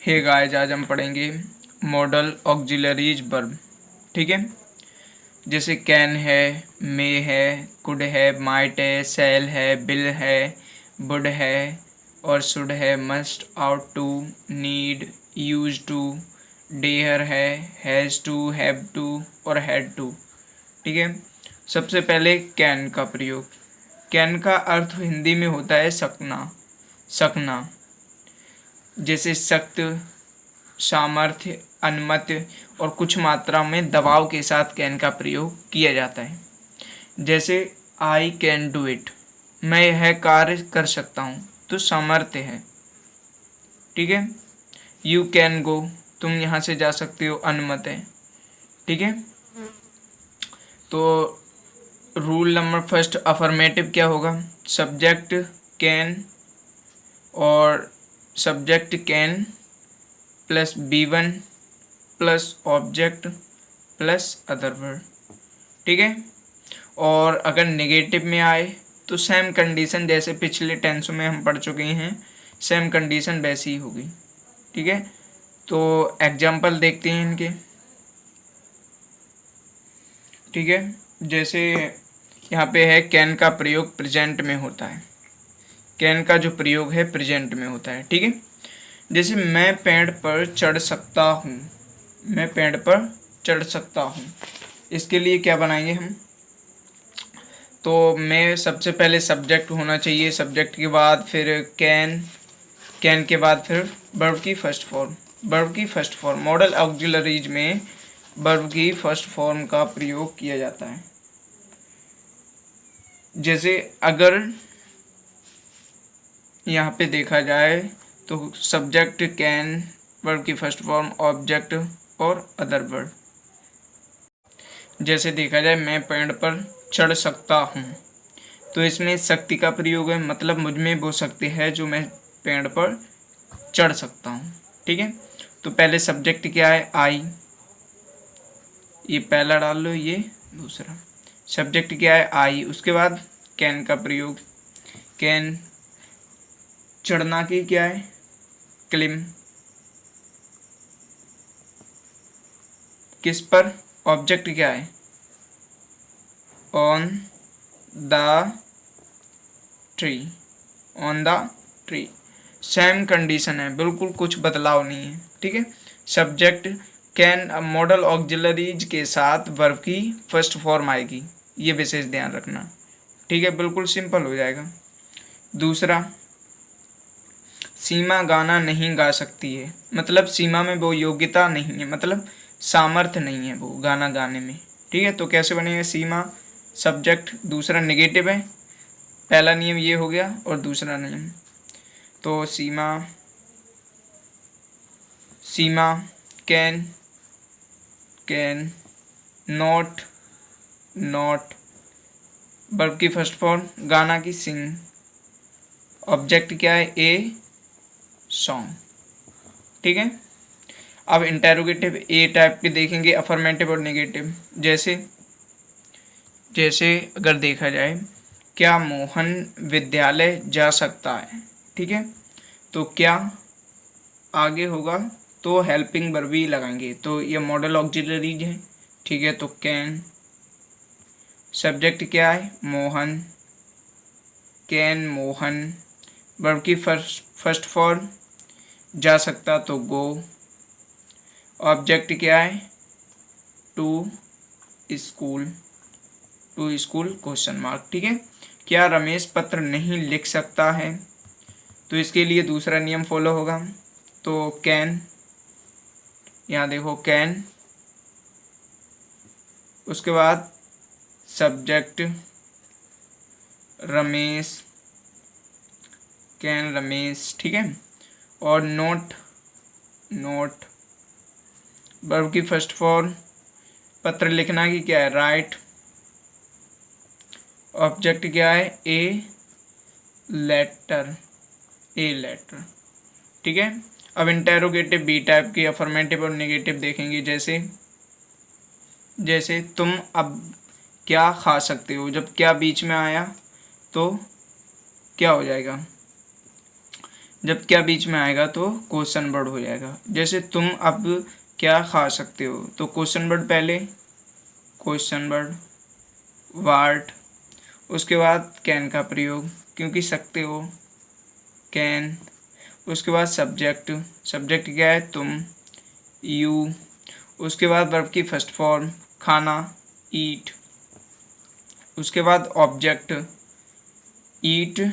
Hey guys, आज हम पढ़ेंगे मॉडल ऑक्सिलरीज वर्ब। ठीक है, जैसे कैन है, मे है, कुड है, माइट है, सेल है, बिल है, वुड है और शुड है, must, ought to, need, use to, dare है, हैज़ टू, हैव टू और हैड टू। ठीक है, सबसे पहले कैन का प्रयोग। कैन का अर्थ हिंदी में होता है सकना। सकना जैसे सख्त, सामर्थ्य, अनुमति और कुछ मात्रा में दबाव के साथ कैन का प्रयोग किया जाता है। जैसे आई कैन डू इट, मैं यह कार्य कर सकता हूँ, तो सामर्थ्य है। ठीक है, यू कैन गो, तुम यहाँ से जा सकते हो, अनुमति है। ठीक है, तो रूल नंबर फर्स्ट अफर्मेटिव क्या होगा? सब्जेक्ट कैन और subject can plus B1 plus object plus other word. ठीक है, और अगर नेगेटिव में आए तो सेम कंडीशन जैसे पिछले टेंसों में हम पढ़ चुके हैं, सेम कंडीशन वैसी ही होगी। ठीक है, तो एग्जाम्पल देखते हैं इनके। ठीक है, जैसे यहाँ पे है कैन का प्रयोग प्रेजेंट में होता है। कैन का जो प्रयोग है प्रेजेंट में होता है। ठीक है, जैसे मैं पेड़ पर चढ़ सकता हूँ, मैं पेड़ पर चढ़ सकता हूँ, इसके लिए क्या बनाएंगे हम? तो मैं सबसे पहले सब्जेक्ट होना चाहिए, सब्जेक्ट के बाद फिर कैन, कैन के बाद फिर वर्ब की फर्स्ट फॉर्म। वर्ब की फर्स्ट फॉर्म मॉडल ऑक्सिलरीज में वर्ब की फर्स्ट फॉर्म का प्रयोग किया जाता है। जैसे अगर यहाँ पे देखा जाए तो सब्जेक्ट कैन, वर्ब की फर्स्ट फॉर्म ऑब्जेक्ट और अदर वर्ड। जैसे देखा जाए मैं पेड़ पर चढ़ सकता हूँ, तो इसमें शक्ति का प्रयोग है, मतलब मुझ में वो शक्ति है जो मैं पेड़ पर चढ़ सकता हूँ। ठीक है, तो पहले सब्जेक्ट क्या है? आई, ये पहला डाल लो, ये दूसरा। सब्जेक्ट क्या है? आई। उसके बाद कैन का प्रयोग, कैन। चढ़ना की क्या है? क्लिम। किस पर? ऑब्जेक्ट क्या है? On the tree, on the tree. Same condition है, बिल्कुल कुछ बदलाव नहीं है। ठीक है, सब्जेक्ट कैन मॉडल ऑक्सिलरीज के साथ वर्ब की फर्स्ट फॉर्म आएगी, ये विशेष ध्यान रखना। ठीक है, बिल्कुल सिंपल हो जाएगा। दूसरा, सीमा गाना नहीं गा सकती है, मतलब सीमा में वो योग्यता नहीं है, मतलब सामर्थ्य नहीं है वो गाना गाने में। ठीक है, तो कैसे बनेगा? सीमा सब्जेक्ट, दूसरा नेगेटिव है, पहला नियम ये हो गया और दूसरा नियम, तो Seema, Seema can, can. Not, not. Verb की फर्स्ट फॉर्म गाना की सिंग। ऑब्जेक्ट क्या है? A song. ठीक है, अब इंटेरोगेटिव ए टाइप के देखेंगे, अफर्मेटिव और नेगेटिव। जैसे जैसे अगर देखा जाए, क्या मोहन विद्यालय जा सकता है? ठीक है, तो क्या आगे होगा तो हेल्पिंग वर्ब भी लगाएंगे, तो ये मॉडल ऑक्सिलरीज है। ठीक है, तो कैन। सब्जेक्ट क्या है? मोहन, कैन मोहन। वर्ब की फर्स्ट फॉर्म जा सकता, तो गो। ऑब्जेक्ट क्या है? To school, to school question mark. ठीक है, क्या रमेश पत्र नहीं लिख सकता है? तो इसके लिए दूसरा नियम फॉलो होगा, तो कैन, यहाँ देखो कैन, उसके बाद सब्जेक्ट रमेश, कैन रमेश। ठीक है, और नोट, नोट। वर्ब की फर्स्ट फॉर्म पत्र लिखना की क्या है? राइट। ऑब्जेक्ट क्या है? A letter, a letter. ठीक है, अब इंटेरोगेटिव बी टाइप की अफर्मेटिव और नेगेटिव देखेंगे। जैसे जैसे तुम अब क्या खा सकते हो, जब क्या बीच में आया तो क्या हो जाएगा? जब क्या बीच में आएगा तो क्वेश्चन वर्ड हो जाएगा। जैसे तुम अब क्या खा सकते हो, तो क्वेश्चन वर्ड पहले, क्वेश्चन वर्ड, वाट, उसके बाद कैन का प्रयोग क्योंकि सकते हो, कैन, उसके बाद सब्जेक्ट, सब्जेक्ट क्या है तुम, यू, उसके बाद वर्ब की फर्स्ट फॉर्म खाना, ईट, उसके बाद ऑब्जेक्ट, ईट,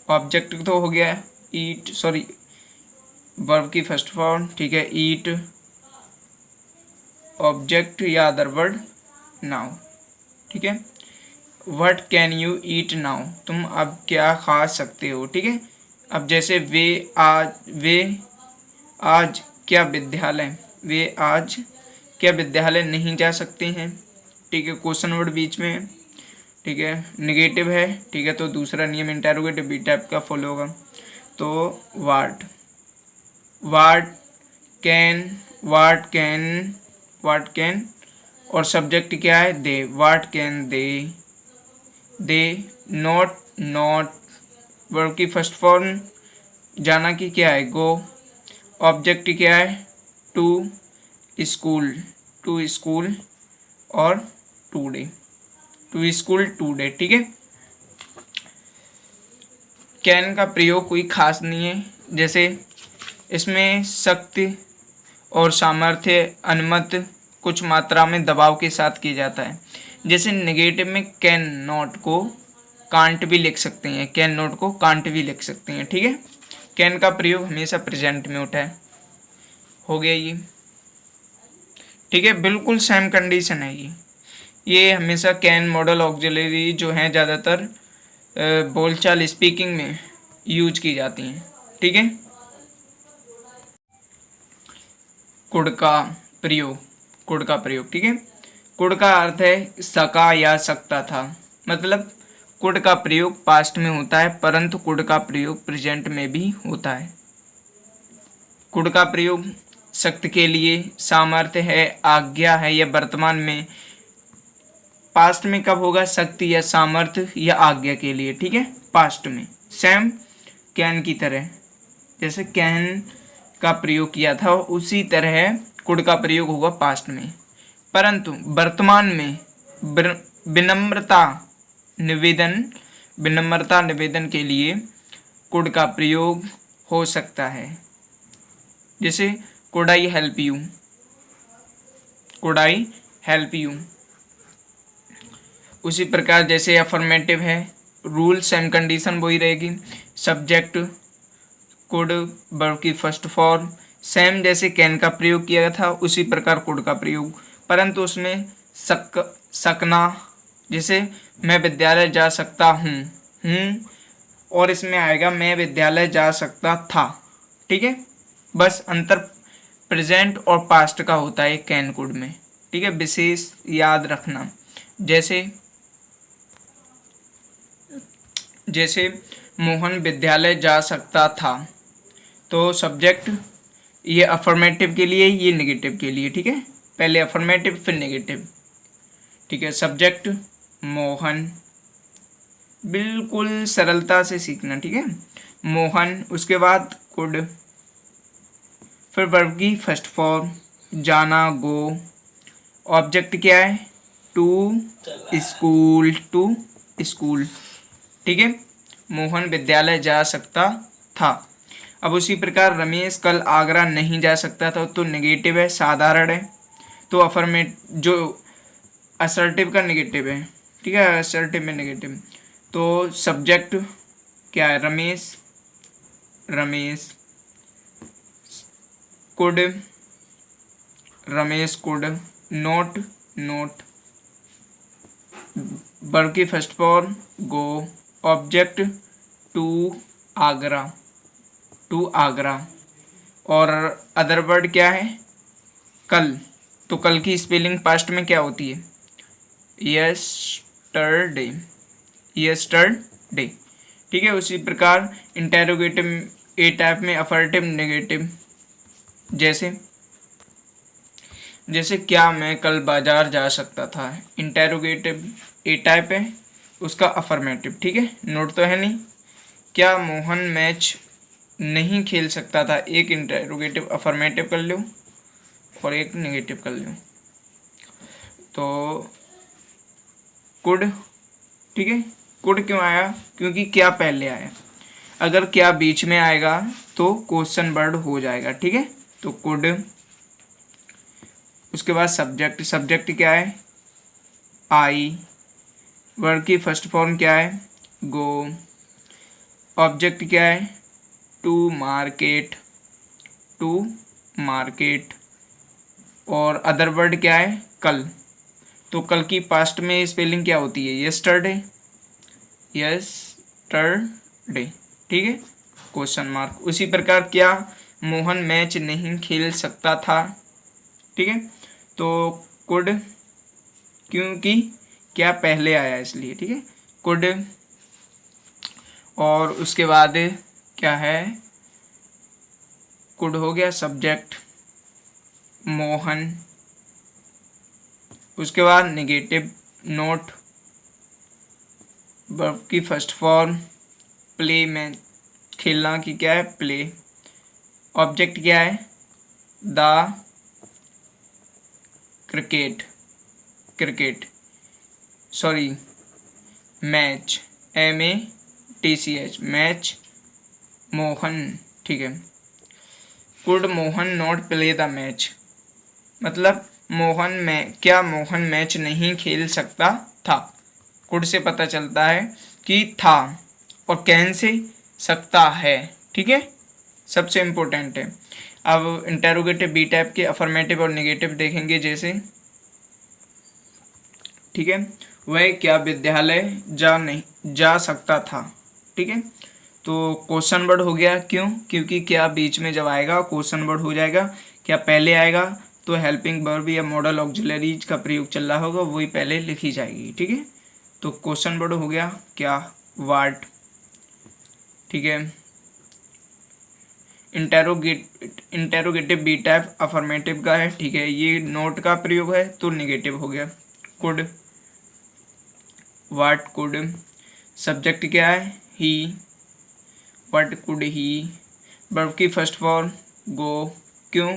ऑब्जेक्ट तो हो गया ईट, सॉरी वर्ब की फर्स्ट फॉर्म, ठीक है, ईट, ऑब्जेक्ट या अदर वर्ड नाउ, ठीक है। What can you eat now, तुम अब क्या खा सकते हो, ठीक है। अब जैसे वे आज क्या विद्यालय, वे आज क्या विद्यालय नहीं जा सकते हैं, ठीक है, क्वेश्चन वर्ड बीच में है, ठीक है, निगेटिव है, ठीक है, तो दूसरा नियम इंटरोगेटिव बी टाइप का फॉलो होगा। तो what, what can, what can और सब्जेक्ट क्या है they, what can they not, verb की फर्स्ट फॉर्म जाना की क्या है गो, ऑब्जेक्ट क्या है टू स्कूल और टू स्कूल टूडे, ठीक है। कैन का प्रयोग कोई खास नहीं है, जैसे इसमें शक्ति और सामर्थ्य अनुमत कुछ मात्रा में दबाव के साथ किया जाता है। जैसे नेगेटिव में कैन नॉट को कांट भी लिख सकते हैं, कैन नॉट को कांट भी लिख सकते हैं, ठीक है। कैन का प्रयोग हमेशा प्रेजेंट में होता है, हो गया ये, ठीक है, बिल्कुल सेम कंडीशन है ये हमेशा कैन मॉडल ऑक्सिलरी जो हैं ज़्यादातर बोलचाल स्पीकिंग में यूज की जाती हैं, ठीक है। कुड का प्रयोग, ठीक है। कुड का अर्थ है सका या सकता था, मतलब कुड का प्रयोग पास्ट में होता है परंतु कुड का प्रयोग प्रेजेंट में भी होता है। कुड का प्रयोग सख्त के लिए, सामर्थ्य है, आज्ञा है या वर्तमान में, पास्ट में कब होगा शक्ति या सामर्थ्य या आज्ञा के लिए, ठीक है, पास्ट में। सेम कैन की तरह, जैसे कैन का प्रयोग किया था उसी तरह कुड का प्रयोग होगा पास्ट में, परंतु वर्तमान में विनम्रता निवेदन के लिए कुड का प्रयोग हो सकता है। जैसे कुड आई हेल्प यू, उसी प्रकार जैसे अफर्मेटिव है, रूल सेम कंडीशन वही रहेगी, सब्जेक्ट कुड वर्ब की फर्स्ट फॉर्म सेम जैसे कैन का प्रयोग किया था उसी प्रकार कुड का प्रयोग, परंतु उसमें सकना, जैसे मैं विद्यालय जा सकता हूँ और इसमें आएगा मैं विद्यालय जा सकता था, ठीक है। बस अंतर प्रेजेंट और पास्ट का होता है कैन कुड में, ठीक है, विशेष याद रखना। जैसे मोहन विद्यालय जा सकता था, तो सब्जेक्ट ये अफर्मेटिव के लिए, ये नेगेटिव के लिए, ठीक है, पहले अफर्मेटिव फिर नेगेटिव, ठीक है। सब्जेक्ट मोहन, बिल्कुल सरलता से सीखना, ठीक है, मोहन, उसके बाद कुड, फिर वर्ब की फर्स्ट फॉर्म जाना गो, ऑब्जेक्ट क्या है टू स्कूल, ठीक है, मोहन विद्यालय जा सकता था। अब उसी प्रकार रमेश कल आगरा नहीं जा सकता था, तो नेगेटिव है, साधारण है, तो अफर्मेट जो असर्टिव का नेगेटिव है, ठीक है, असर्टिव में नेगेटिव, तो सब्जेक्ट क्या है रमेश कुड नोट वर्ब की first form go, object to Agra और अदर वर्ड क्या है कल, तो कल की स्पेलिंग पास्ट में क्या होती है यस्टरडे, ठीक है। उसी प्रकार इंटेरोगेटिव ए टाइप में अफर्टिव नेगेटिव, जैसे क्या मैं कल बाजार जा सकता था, इंटेरोगेटिव ए टाइप है उसका अफर्मेटिव, ठीक है, नोट तो है नहीं, क्या मोहन मैच नहीं खेल सकता था? एक इंटरोगेटिव अफर्मेटिव कर लो और एक नेगेटिव कर लो। तो कुड, ठीक है, कुड क्यों आया? क्योंकि क्या पहले आया। अगर क्या बीच में आएगा तो क्वेश्चन वर्ड हो जाएगा, ठीक है। तो कुड, उसके बाद सब्जेक्ट, सब्जेक्ट क्या है? आई। वर्ड की फर्स्ट फॉर्म क्या है? गो। ऑब्जेक्ट क्या है? To market, to market. और अदर वर्ड क्या है? कल। तो कल की पास्ट में स्पेलिंग क्या होती है? यस्टरडे, यस्टरडे, ठीक है, क्वेश्चन मार्क। उसी प्रकार क्या मोहन मैच नहीं खेल सकता था? ठीक है, तो कुड, क्योंकि क्या पहले आया इसलिए, ठीक है, कुड। और उसके बाद क्या है? कुड हो गया सब्जेक्ट, मोहन। उसके बाद नेगेटिव, नोट। वर्ब की फर्स्ट फॉर्म प्ले, में खेलना की क्या है? प्ले। ऑब्जेक्ट क्या है? The cricket, cricket, sorry match, MATCH, match, Mohan, ठीक है। Could Mohan not play the match, मतलब मोहन में क्या मोहन मैच नहीं खेल सकता था? कुड से पता चलता है कि था, और कैन से सकता है, ठीक है, सबसे इम्पोर्टेंट है। अब इंटेरोगेटिव बी टाइप के अफर्मेटिव और नेगेटिव देखेंगे, जैसे, ठीक है, वह क्या विद्यालय जा सकता था, ठीक है। तो क्वेश्चन वर्ड हो गया, क्यों? क्योंकि क्या बीच में जब आएगा क्वेश्चन वर्ड हो जाएगा। क्या पहले आएगा तो हेल्पिंग वर्ब या मॉडल ऑक्सिलरीज का प्रयोग चल रहा होगा, वही पहले लिखी जाएगी, ठीक है। तो क्वेश्चन वर्ड हो गया क्या? वाट, ठीक है। इंटेरोगेटिव बी टाइप अफर्मेटिव का है, ठीक है, ये नोट का प्रयोग है तो नेगेटिव हो गया। Could, what could. सब्जेक्ट क्या है? ही, व्हाट कुड ही। वर्ब की फर्स्ट फॉर्म गो, क्यों?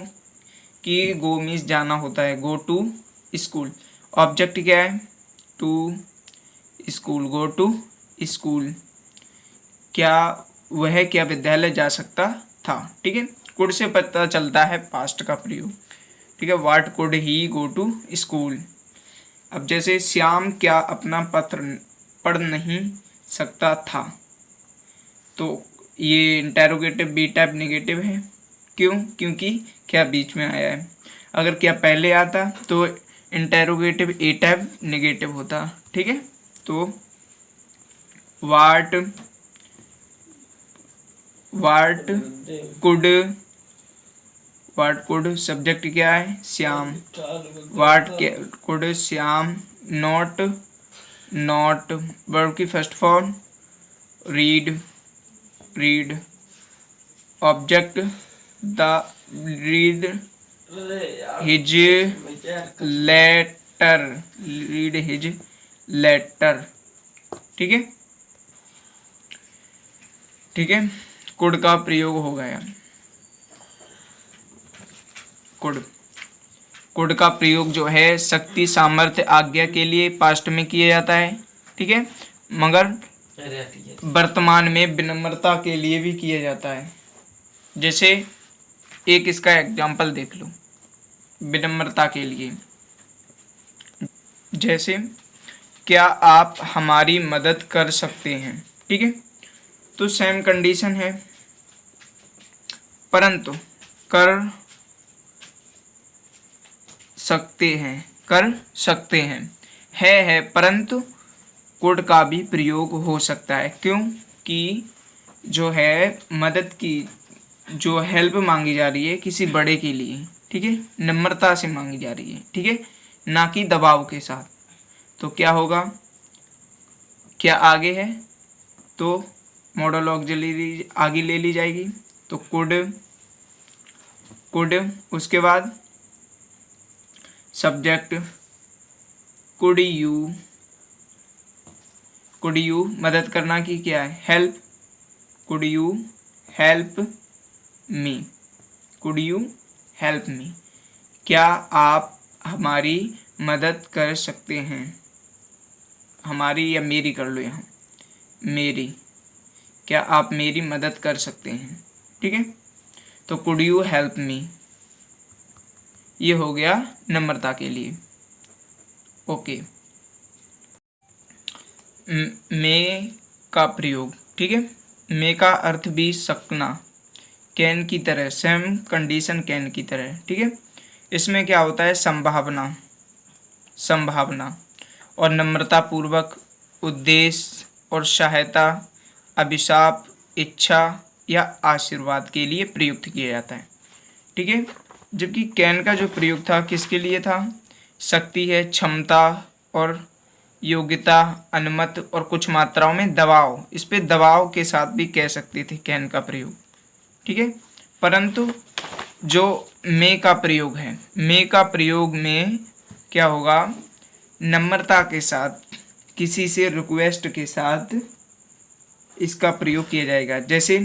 कि गो मीन्स जाना होता है, गो टू स्कूल। ऑब्जेक्ट क्या है? To school, go to school. क्या वह क्या विद्यालय जा सकता था, ठीक है। कुड से पता चलता है पास्ट का प्रयोग, ठीक है। What could he go to school. अब जैसे श्याम क्या अपना पत्र पढ़ नहीं सकता था, तो ये इंटेरोगेटिव बी टाइप नेगेटिव है, क्यों? क्योंकि क्या बीच में आया है। अगर क्या पहले आता तो इंटेरोगेटिव ए टाइप नेगेटिव होता, ठीक है। तो what could, what could subject क्या है? Shyam. What could Shyam not verb की first form read, object the read his letter, ठीक है, ठीक है। कुड का प्रयोग हो गया। कुड का प्रयोग जो है शक्ति, सामर्थ्य, आज्ञा के लिए पास्ट में किया जाता है, ठीक है, मगर वर्तमान में विनम्रता के लिए भी किया जाता है। जैसे एक इसका एग्जाम्पल देख लो विनम्रता के लिए, जैसे क्या आप हमारी मदद कर सकते हैं, ठीक है। तो सेम कंडीशन है, परंतु कर सकते हैं है परंतु कुड का भी प्रयोग हो सकता है, क्यों? कि जो है मदद की जो हेल्प मांगी जा रही है किसी बड़े के लिए, ठीक है, नम्रता से मांगी जा रही है, ठीक है, ना कि दबाव के साथ। तो क्या होगा? क्या आगे है तो मॉडल ऑक्सिलरी आगे ले ली जाएगी, तो कुड, उसके बाद सब्जेक्ट कुड यू, मदद करना की क्या है? Help, could you help me, could you help me, क्या आप हमारी मदद कर सकते हैं, हमारी या मेरी कर लो यहाँ, मेरी, क्या आप मेरी मदद कर सकते हैं, ठीक है। तो कुड यू हेल्प मी, ये हो गया नम्रता के लिए। ओके, मे का प्रयोग, ठीक है। मे का अर्थ भी सकना, कैन की तरह, सेम कंडीशन कैन की तरह, ठीक है। इसमें क्या होता है, संभावना, संभावना, और नम्रता पूर्वक, उद्देश्य और सहायता, अभिशाप, इच्छा या आशीर्वाद के लिए प्रयुक्त किया जाता है, ठीक है। जबकि कैन का जो प्रयोग था किसके लिए था, शक्ति है, क्षमता और योग्यता, अनुमति और कुछ मात्राओं में दबाव, इस पे दबाव के साथ भी कह सकते थे कैन का प्रयोग, ठीक है। परंतु जो मे का प्रयोग है, मे का प्रयोग में क्या होगा, नम्रता के साथ, किसी से रिक्वेस्ट के साथ इसका प्रयोग किया जाएगा। जैसे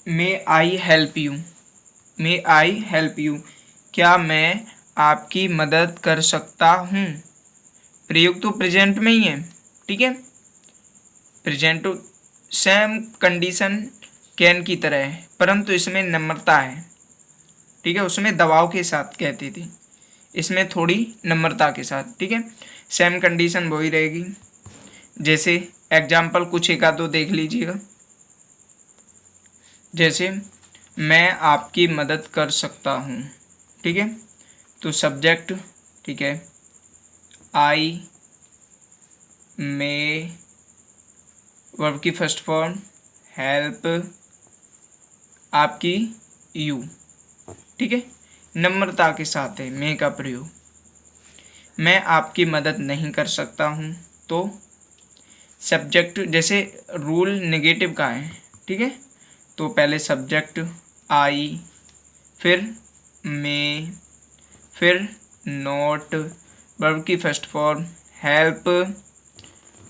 may I help you, may I help you, क्या मैं आपकी मदद कर सकता हूँ, प्रयोग तो प्रेजेंट में ही है, ठीक है। प्रेजेंट तो सेम कंडीशन कैन की तरह है, परंतु इसमें नम्रता है, ठीक है, उसमें दबाव के साथ कहती थी, इसमें थोड़ी नम्रता के साथ, ठीक है। सेम कंडीशन वही रहेगी। जैसे एग्जाम्पल कुछ एक आध तो देख लीजिएगा। जैसे मैं आपकी मदद कर सकता हूँ, ठीक है, तो सब्जेक्ट, ठीक है, आई, मे, वर्ब की फर्स्ट फॉर्म, हेल्प, आपकी, यू, ठीक है। नम्रता के साथ है मे का प्रयोग। मैं आपकी मदद नहीं कर सकता हूँ, तो सब्जेक्ट, जैसे रूल नेगेटिव का है, ठीक है, तो पहले सब्जेक्ट आई, फिर मे, फिर नॉट, वर्ब की फर्स्ट फॉर्म हेल्प,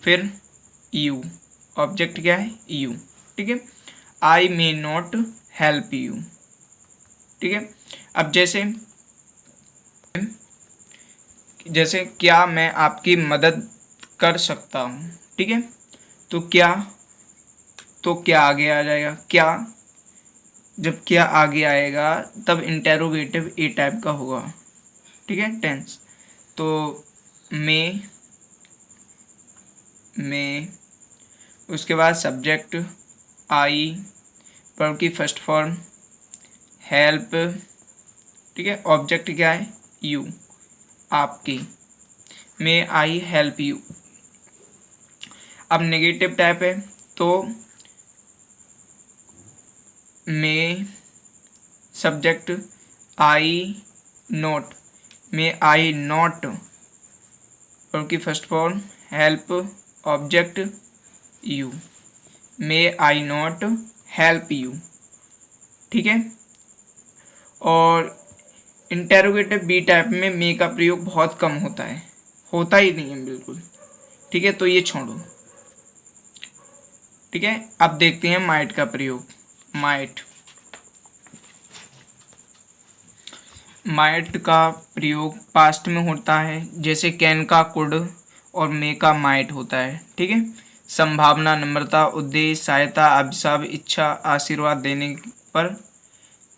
फिर यू, ऑब्जेक्ट क्या है, यू, ठीक है। आई मे नॉट हेल्प यू, ठीक है। अब जैसे क्या मैं आपकी मदद कर सकता हूँ, ठीक है, तो क्या आगे आ जाएगा, क्या, जब क्या आगे आएगा तब इंटेरोगेटिव ए टाइप का होगा, ठीक है, टेंस। तो मे, उसके बाद सब्जेक्ट आई, वर्ब की फर्स्ट फॉर्म हेल्प, ठीक है, ऑब्जेक्ट क्या है, यू, आपकी, मे आई हेल्प यू। अब नेगेटिव टाइप है, तो may subject I not, may I not, verb की first form help, object you, may I not help you, ठीक है। और इंटेरोगेटिव बी टाइप में मे का प्रयोग बहुत कम होता है, होता ही नहीं है बिल्कुल, ठीक है, तो ये छोड़ो, ठीक है। अब देखते हैं माइट का प्रयोग। माइट का प्रयोग पास्ट में होता है, जैसे कैन का कुड और मे का माइट होता है, ठीक है। संभावना, नम्रता, उद्देश्य, सहायता, अभिशाप, इच्छा, आशीर्वाद देने पर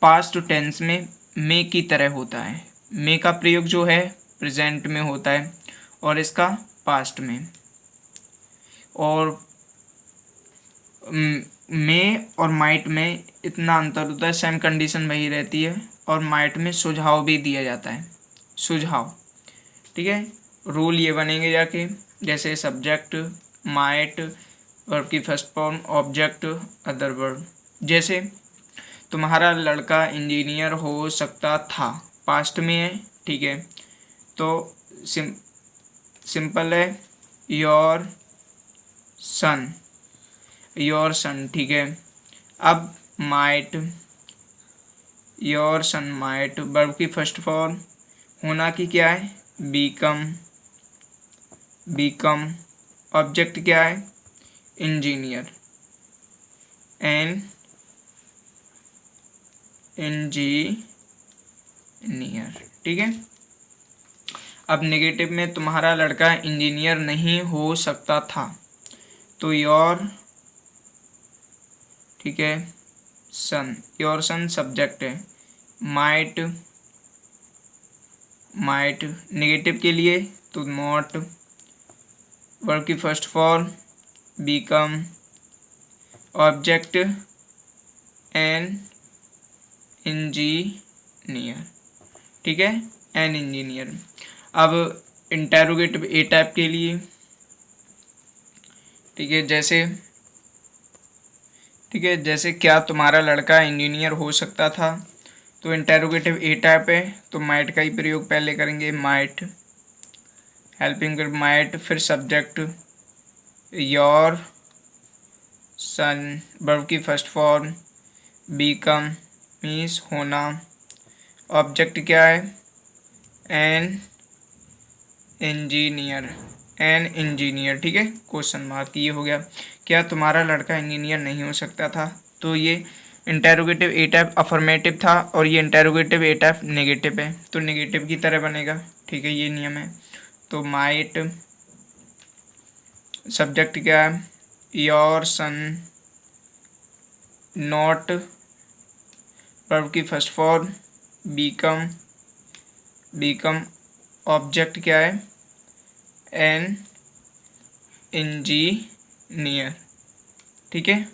पास्ट टेंस में मे की तरह होता है। मे का प्रयोग जो है प्रेजेंट में होता है और इसका पास्ट में। और मे और माइट में इतना अंतर होता है, सेम कंडीशन वही रहती है, और माइट में सुझाव भी दिया जाता है, सुझाव, ठीक है। रूल ये बनेंगे जाके, जैसे सब्जेक्ट माइट, वर्ब की first form object other verb. जैसे तुम्हारा लड़का इंजीनियर हो सकता था, पास्ट में है, ठीक है, तो सिंपल है योर सन, ठीक है। अब might, your son might, verb की फर्स्ट फॉर्म होना की क्या है, बीकम, ऑब्जेक्ट क्या है, इंजीनियर, एन इंजीनियर। ठीक है। अब नेगेटिव में तुम्हारा लड़का इंजीनियर नहीं हो सकता था, तो योर, ठीक है, सन, योर सन सब्जेक्ट है, माइट, नेगेटिव के लिए तो नॉट, वर्ब की first form become, object an engineer. ठीक है, एन इंजीनियर। अब इंटेरोगेटिव ए टाइप के लिए, ठीक है, जैसे क्या तुम्हारा लड़का इंजीनियर हो सकता था, तो इंटेरोगेटिव ए टाइप है तो माइट का ही प्रयोग पहले करेंगे, माइट, हेल्पिंग वर्ब माइट, फिर सब्जेक्ट योर सन, वर्ब की फर्स्ट फॉर्म बीकम मीन्स होना, ऑब्जेक्ट क्या है, एन इंजीनियर। ठीक है, क्वेश्चन मार्क, ये हो गया। क्या तुम्हारा लड़का इंजीनियर नहीं हो सकता था, तो ये इंटेरोगेटिव ए टाइप अफर्मेटिव था और ये इंटेरोगेटिव ए टाइप नेगेटिव है, तो नेगेटिव की तरह बनेगा। ठीक है, ये नियम है। तो माइट, सब्जेक्ट क्या है, योर सन, नॉट, वर्ब की फर्स्ट फॉर्म बीकम, ऑब्जेक्ट क्या है, एन इंजीनियर। ठीक है,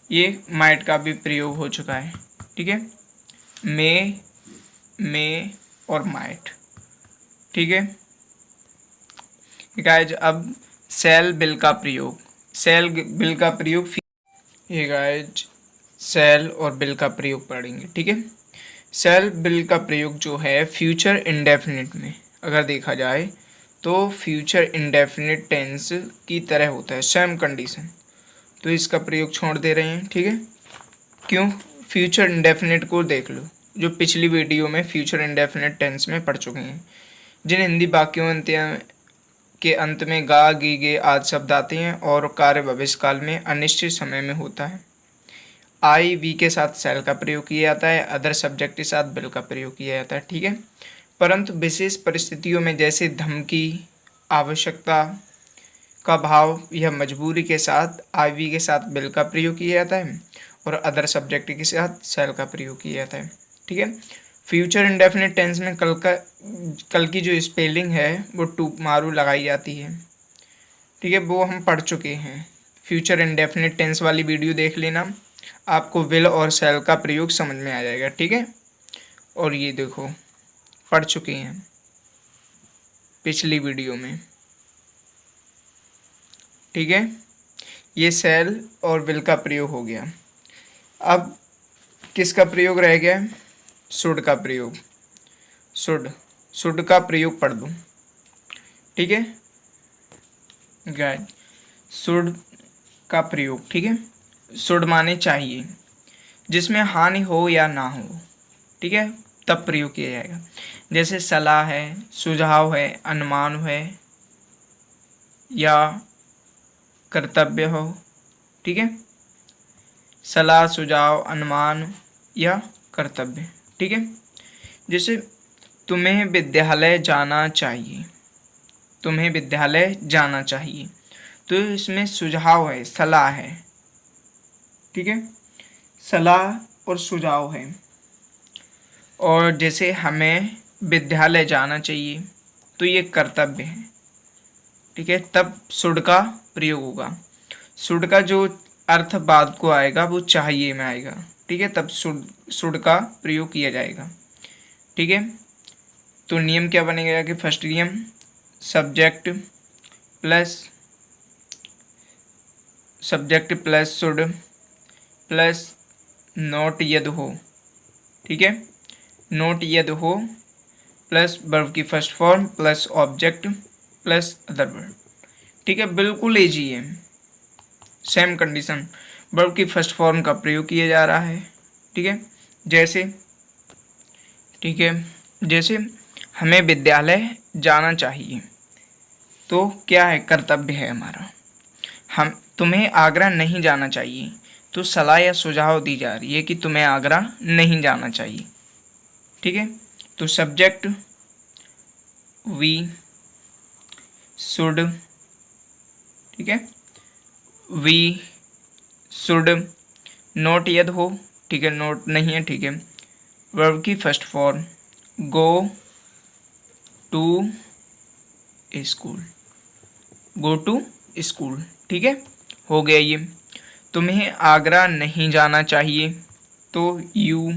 ये माइट का भी प्रयोग हो चुका है। ठीक है, मे और माइट। ठीक है गाइज, अब सेल बिल का प्रयोग, ये गाइज सेल और बिल का प्रयोग पढ़ेंगे। ठीक है, सेल बिल का प्रयोग जो है फ्यूचर इंडेफिनिट में अगर देखा जाए तो फ्यूचर इंडेफिनिट टेंस की तरह होता है, सेम कंडीशन, तो इसका प्रयोग छोड़ दे रहे हैं। ठीक है, क्यों, फ्यूचर इंडेफिनिट को देख लो, जो पिछली वीडियो में फ्यूचर इंडेफिनिट टेंस में पढ़ चुके हैं, जिन हिंदी वाक्यों के अंत में गा गी गे आदि शब्द आते हैं और कार्य भविष्य काल में अनिश्चित समय में होता है। आई वी के साथ सेल का प्रयोग किया जाता है, अदर सब्जेक्ट के साथ बिल का प्रयोग किया जाता है। ठीक है, परंतु विशेष परिस्थितियों में जैसे धमकी, आवश्यकता का भाव या मजबूरी के साथ आई वी के साथ बिल का प्रयोग किया जाता है और अदर सब्जेक्ट के साथ सेल का प्रयोग किया जाता है। ठीक है, फ्यूचर इंडेफिनिट टेंस में कल की जो स्पेलिंग है वो टुमारो लगाई जाती है। ठीक है, वो हम पढ़ चुके हैं, फ्यूचर इंडेफिनिट टेंस वाली वीडियो देख लेना, आपको विल और सेल का प्रयोग समझ में आ जाएगा। ठीक है, और ये देखो पढ़ चुके हैं पिछली वीडियो में। ठीक है, ये सेल और विल का प्रयोग हो गया। अब किसका प्रयोग रह गया, शुड का प्रयोग, शुड का प्रयोग पढ़ दूँ। ठीक है गाइस, शुड का प्रयोग, ठीक है, शुड माने चाहिए, जिसमें हानि हो या ना हो, ठीक है, तब प्रयोग किया जाएगा। जैसे सलाह है, सुझाव है, अनुमान है या कर्तव्य हो। ठीक है, सलाह, सुझाव, अनुमान या कर्तव्य। ठीक है, जैसे तुम्हें विद्यालय जाना चाहिए, तो इसमें सुझाव है, सलाह है। ठीक है, सलाह और सुझाव है। और जैसे हमें विद्यालय जाना चाहिए तो ये कर्तव्य है। ठीक है, तब शुड का प्रयोग होगा। शुड का जो अर्थ बाद को आएगा वो चाहिए में आएगा। ठीक है, तब शुड का प्रयोग किया जाएगा। ठीक है, तो नियम क्या बनेगा कि फर्स्ट नियम subject plus should plus note यदि हो। ठीक है, नोट यदि हो प्लस वर्ब की first form plus object plus other verb. ठीक है, बिल्कुल इजी है, सेम कंडीशन, वर्ब की फर्स्ट फॉर्म का प्रयोग किया जा रहा है। ठीक है, जैसे हमें विद्यालय जाना चाहिए तो क्या है, कर्तव्य है हमारा। तुम्हें आगरा नहीं जाना चाहिए तो सलाह या सुझाव दी जा रही है कि तुम्हें आगरा नहीं जाना चाहिए। ठीक है, तो सब्जेक्ट वी शुड, ठीक है, वी शुड नोट यद हो, ठीक है, नोट नहीं है, ठीक है। वर्ब की first form go to school, go to school, ठीक है, हो गया ये। तुम्हें आगरा नहीं जाना चाहिए तो यू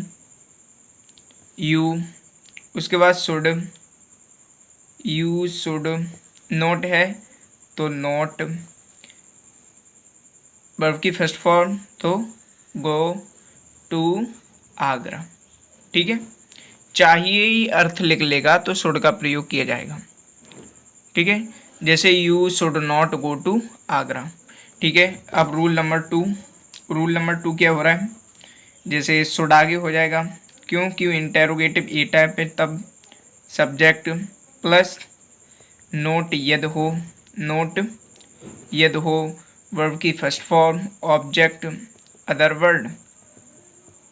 उसके बाद शुड, यू शुड नोट है तो नोट, वर्ब की फर्स्ट फॉर्म तो गो टू आगरा, ठीक है। चाहिए ही अर्थ लिख लेगा तो शुड का प्रयोग किया जाएगा, ठीक है, जैसे you should not go to Agra, ठीक है। अब रूल नंबर टू क्या हो रहा है, जैसे शुड आगे हो जाएगा, क्यों इंटेरोगेटिव ए टाइप है, तब सब्जेक्ट प्लस नोट यद हो, वर्ब की first form object other word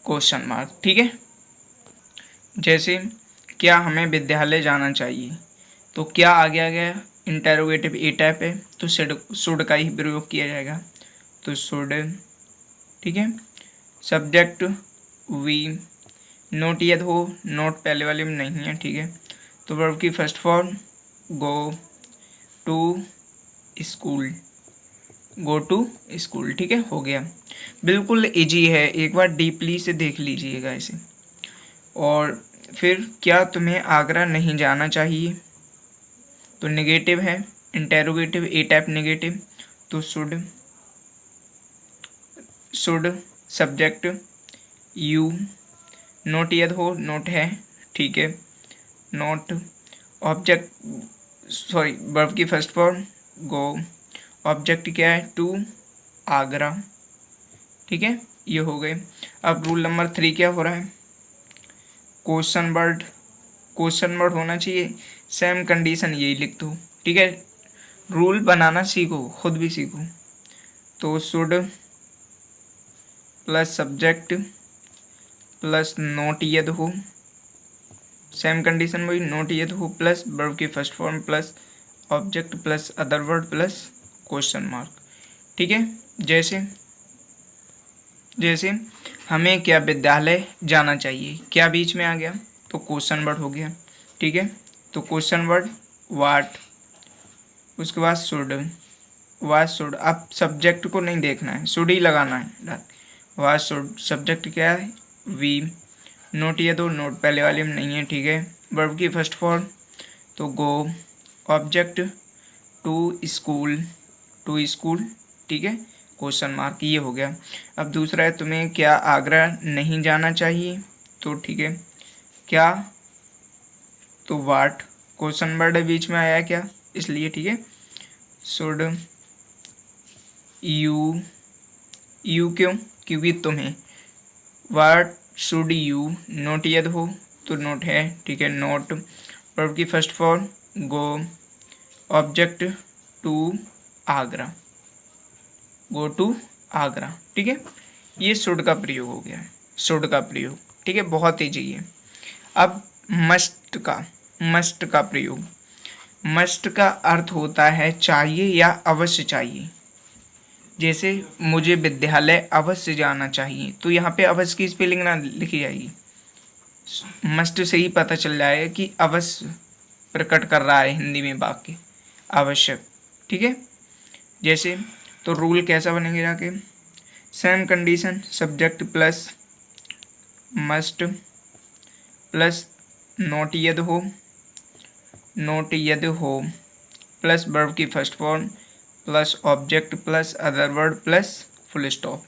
question mark, ठीक है। जैसे क्या हमें विद्यालय जाना चाहिए, तो क्या आगे आ गया, इंटेरोगेटिव ए टाइप है तो शुड का ही प्रयोग किया जाएगा, तो शुड, ठीक है। सब्जेक्ट वी, नोट यद हो, नोट पहले वाले में नहीं है, ठीक है, तो वर्ब की first form go to school, ठीक है, हो गया। बिल्कुल इजी है, एक बार डीपली से देख लीजिएगा इसे। और फिर क्या तुम्हें आगरा नहीं जाना चाहिए, तो नेगेटिव है, इंटेरोगेटिव ए टाइप नेगेटिव, तो शुड सब्जेक्ट यू, नोट यद हो, नोट है, ठीक है, नोट ऑब्जेक्ट, सॉरी वर्ब की फर्स्ट फॉर्म गो, ऑब्जेक्ट क्या है टू आगरा, ठीक है, ये हो गए। अब रूल नंबर 3 क्या हो रहा है, क्वेश्चन वर्ड होना चाहिए, सेम कंडीशन यही लिख दो, ठीक है। रूल बनाना सीखो, खुद भी सीखो, तो should plus subject plus note यद हो, सेम कंडीशन वही, नोट यद हो प्लस वर्ब की first form plus object plus other word plus question mark, ठीक है। जैसे हमें क्या विद्यालय जाना चाहिए, क्या बीच में आ गया, तो क्वेश्चन वर्ड हो गया, ठीक है। तो क्वेश्चन वर्ड वाट, उसके बाद शुड, अब सब्जेक्ट को नहीं देखना है, शुड ही लगाना है, वाट शुड, सब्जेक्ट क्या है वी, नोट ये दो, नोट पहले वाले में नहीं है, ठीक है। वर्ब की फर्स्ट फॉर्म तो गो, ऑब्जेक्ट टू स्कूल, ठीक है, क्वेश्चन मार्क, ये हो गया। अब दूसरा है तुम्हें क्या आगरा नहीं जाना चाहिए, तो ठीक है, क्या, तो वाट, क्वेश्चन वर्ड बीच में आया क्या, इसलिए, ठीक है। शुड यू क्यों, क्योंकि तुम्हें, वाट शुड यू, नोट यद हो तो नोट है, ठीक है, नोट, वर्ब की first form go, object to Agra, ठीक है। ये शुड का प्रयोग हो गया, ठीक है, बहुत ईजी है। अब मस्ट का प्रयोग, मस्ट का अर्थ होता है चाहिए या अवश्य चाहिए, जैसे मुझे विद्यालय अवश्य जाना चाहिए, तो यहाँ पे अवश्य की स्पेलिंग ना लिखी जाएगी, मस्ट से ही पता चल जाएगा कि अवश्य प्रकट कर रहा है हिंदी में वाक्य, आवश्यक, ठीक है। जैसे तो रूल कैसा बनेगा जाके, same condition, subject plus must plus note यद हो प्लस वर्ब की first form plus object plus other word plus full stop.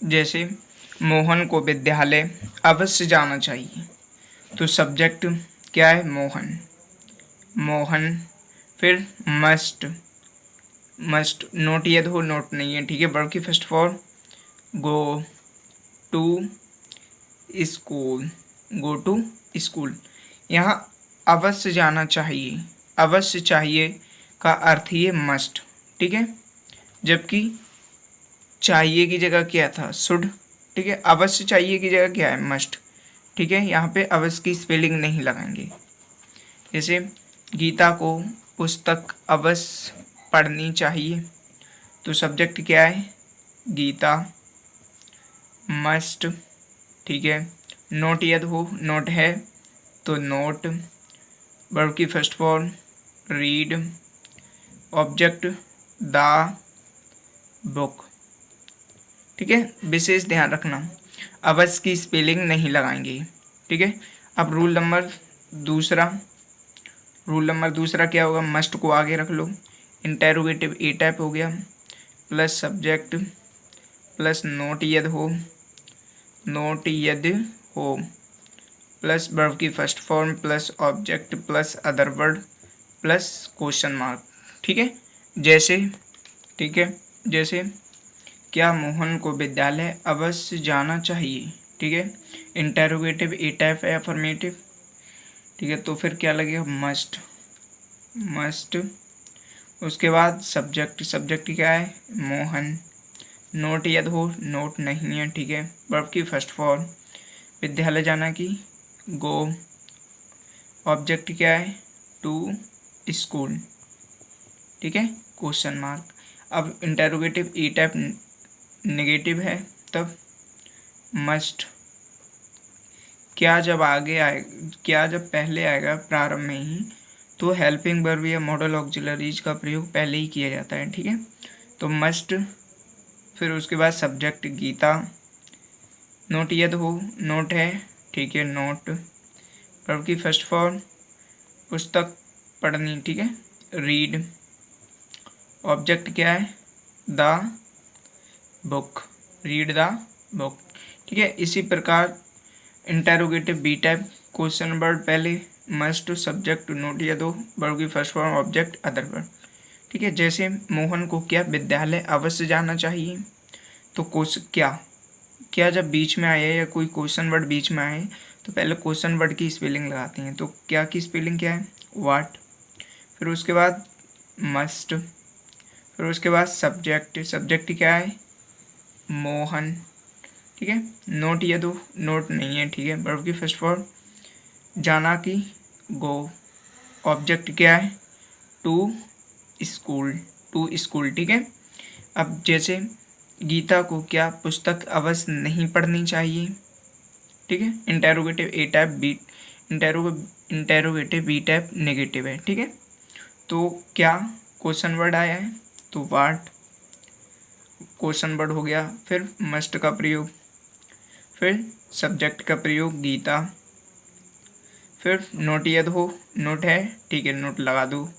जैसे मोहन को विद्यालय अवश्य जाना चाहिए, तो सब्जेक्ट क्या है मोहन, फिर मस्ट, नोट यद हो, नोट नहीं है, ठीक है, वर्ब की first form go to school, यहाँ अवश्य जाना चाहिए, अवश्य चाहिए का अर्थ ये मस्ट, ठीक है, जबकि चाहिए की जगह क्या था, शुड, ठीक है। अवश्य चाहिए की जगह क्या है, मस्ट, ठीक है। यहाँ पे अवश्य की स्पेलिंग नहीं लगाएंगे। जैसे गीता को पुस्तक अवश्य पढ़नी चाहिए, तो सब्जेक्ट क्या है, गीता, मस्ट, ठीक है। नोट यदि हो, नोट है तो नोट, वर्ब की first form read, object the book, ठीक है। विशेष ध्यान रखना, अवश्य की स्पेलिंग नहीं लगाएंगे, ठीक है। अब रूल नंबर दूसरा क्या होगा, मस्ट को आगे रख लो, इंटेरोगेटिव ए टाइप हो गया, प्लस सब्जेक्ट प्लस नोट यदि हो प्लस वर्ब की first form plus object plus other word plus question mark, ठीक है। जैसे क्या मोहन को विद्यालय अवश्य जाना चाहिए, ठीक है। इंटेरोगेटिव ए टाइप है, अफर्मेटिव, ठीक है। तो फिर क्या लगेगा, मस्ट। उसके बाद सब्जेक्ट क्या है, मोहन। नोट यदि हो, नोट नहीं है, ठीक है। वर्ब की फर्स्ट फॉर्म विद्यालय जाना की, गो। ऑब्जेक्ट क्या है, टू स्कूल, ठीक है, क्वेश्चन मार्क। अब इंटेरोगेटिव ई टाइप नेगेटिव है, तब मस्ट। क्या जब पहले आएगा प्रारंभ में ही, तो हेल्पिंग वर्ब या मॉडल ऑक्सिलरीज का प्रयोग पहले ही किया जाता है, ठीक है। तो मस्ट, फिर उसके बाद सब्जेक्ट गीता, नोट यदि हो, नोट है, ठीक है, नोट। वर्ब की फर्स्ट फॉर्म पुस्तक पढ़नी, ठीक है, रीड। ऑब्जेक्ट क्या है, the book, read the book, ठीक है। इसी प्रकार interrogative B type question word पहले, मस्ट, सब्जेक्ट नोट या दो, वर्ब की first form object other word, ठीक है। जैसे मोहन को क्या विद्यालय अवश्य जाना चाहिए, तो क्या जब बीच में आए या कोई क्वेश्चन वर्ड बीच में आए तो पहले क्वेश्चन वर्ड की स्पेलिंग लगाते हैं। तो क्या की स्पेलिंग क्या है, वाट। फिर उसके बाद मस्ट, फिर उसके बाद सब्जेक्ट क्या है, मोहन, ठीक है। नोट या दो, नोट नहीं है, ठीक है। वर्ब की फर्स्ट फॉर्म जाना की, गो। ऑब्जेक्ट क्या है, टू स्कूल, ठीक है। अब जैसे गीता को क्या पुस्तक अवश्य नहीं पढ़नी चाहिए, ठीक है। Interrogative A type B, interrogative B type negative है, ठीक है। तो क्या क्वेश्चन वर्ड आया है, तो वाट क्वेश्चन वर्ड हो गया। फिर मस्ट का प्रयोग, फिर सब्जेक्ट का प्रयोग गीता, फिर नोट यदि हो, नोट है, ठीक है, नोट लगा दो।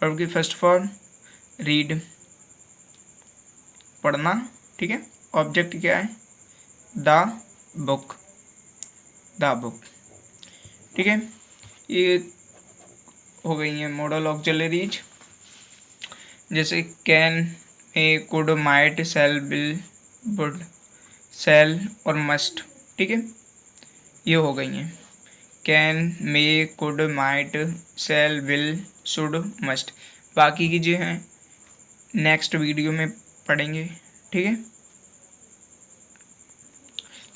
वर्ब की फर्स्ट फॉर्म रीड, पढ़ना, ठीक है। ऑब्जेक्ट क्या है, द बुक, ठीक है। ये हो गई है मॉडल ऑक्सिलरीज, जैसे can, may, could, might, shall, will, would, shall और मस्ट, ठीक है। ये हो गई हैं can, may, could, might, shall, will, should, must. बाकी की जो हैं नेक्स्ट वीडियो में पढ़ेंगे, ठीक है।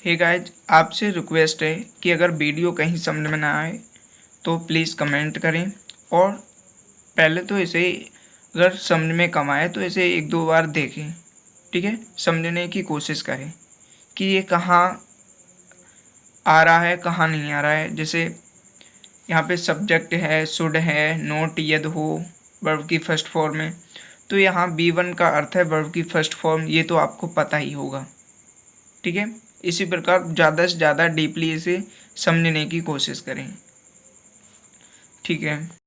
हे गाइज, आपसे रिक्वेस्ट है कि अगर वीडियो कहीं समझ में ना आए तो प्लीज़ कमेंट करें, और पहले तो इसे अगर समझ में कम आए तो इसे 1-2 बार देखें, ठीक है। समझने की कोशिश करें कि ये कहाँ आ रहा है, कहाँ नहीं आ रहा है। जैसे यहाँ पे सब्जेक्ट है, शुड है, नोट यदि हो, वर्ब की फर्स्ट फॉर्म में, तो यहाँ B1 का अर्थ है वर्ब की फर्स्ट फॉर्म, ये तो आपको पता ही होगा, ठीक है। इसी प्रकार ज़्यादा से ज़्यादा डीपली इसे समझने की कोशिश करें, ठीक है।